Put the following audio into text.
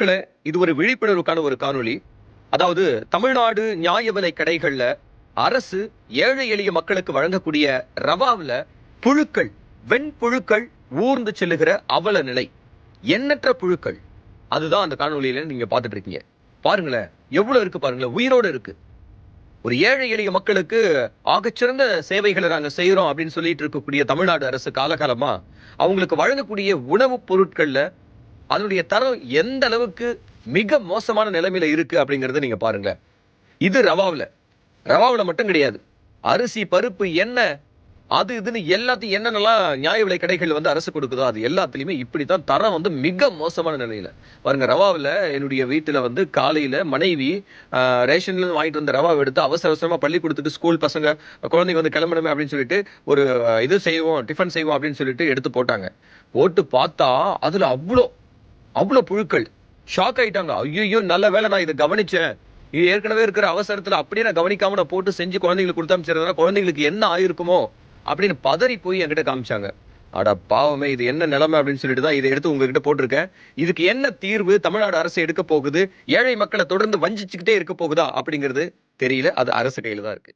மக்களே, இது ஒரு விழிப்புணர்வுக்கான ஒரு காணொளி. அதாவது தமிழ்நாடு நியாய விலைக் கடைகள்ல அரசு ஏழை எளிய மக்களுக்கு வழங்கக்கூடிய ரவாவுல புழுக்கள், வெண்புழுக்கள் ஊர்ந்து செல்லுகிற அவல நிலை. எண்ணற்ற புழுக்கள். அதுதான் அந்த காணொளியில நீங்க பார்த்துட்டு இருக்கீங்க. பாருங்களேன், எவ்வளவு இருக்கு பாருங்களேன். உயிரோட இருக்கு. ஒரு ஏழை எளிய மக்களுக்கு ஆகச்சிறந்த சேவைகளை நாங்க செய்யறோம் அப்படின்னு சொல்லிட்டு இருக்கக்கூடிய தமிழ்நாடு அரசு காலகாலமா அவங்களுக்கு வழங்கக்கூடிய உணவுப் பொருட்கள்ல அதனுடைய தரம் எந்த அளவுக்கு மிக மோசமான நிலைமையில இருக்கு அப்படிங்கறத நீங்க பாருங்க. இது ரவாவுல மட்டும் கிடையாது. அரிசி, பருப்பு, எண்ணெய், அது இதுன்னு எல்லாத்தையும் என்னென்னலாம் நியாய விலை கடைகள் அரசு கொடுக்குதோ அது எல்லாத்துலயுமே இப்படித்தான் தரம் மிக மோசமான நிலையில. பாருங்க, ரவாவுல என்னுடைய வீட்டுல காலையில மனைவி ரேஷன்ல இருந்து வாங்கிட்டு வந்த ரவாவை எடுத்து அவசர அவசரமா பள்ளிக்கூடத்துக்கு ஸ்கூல் பசங்க குழந்தைங்க கிளம்பணுமே அப்படின்னு சொல்லிட்டு ஒரு இது செய்வோம், டிஃபன் செய்வோம் அப்படின்னு சொல்லிட்டு எடுத்து போட்டாங்க. போட்டு பார்த்தா அதுல அவ்வளவு புழுக்கள். ஷாக் ஆயிட்டாங்க. ஐயோ, நல்ல வேலை நான் இதை கவனிச்சேன். இது ஏற்கனவே இருக்கிற அவசரத்துல அப்படியே நான் கவனிக்காம நான் போட்டு செஞ்சு குழந்தைங்களுக்கு கொடுத்தா அமைச்சிருந்தா குழந்தைங்களுக்கு என்ன ஆயிருக்குமோ அப்படின்னு பதறி போய் என்கிட்ட காமிச்சாங்க. அட பாவமே, இது என்ன நிலைமை அப்படின்னு சொல்லிட்டு தான் இதை எடுத்து உங்ககிட்ட போட்டிருக்கேன். இதுக்கு என்ன தீர்வு தமிழ்நாடு அரசு எடுக்க போகுது? ஏழை மக்களை தொடர்ந்து வஞ்சிச்சுக்கிட்டே இருக்க போகுதா அப்படிங்கிறது தெரியல. அது அரசு கையில தான் இருக்கு.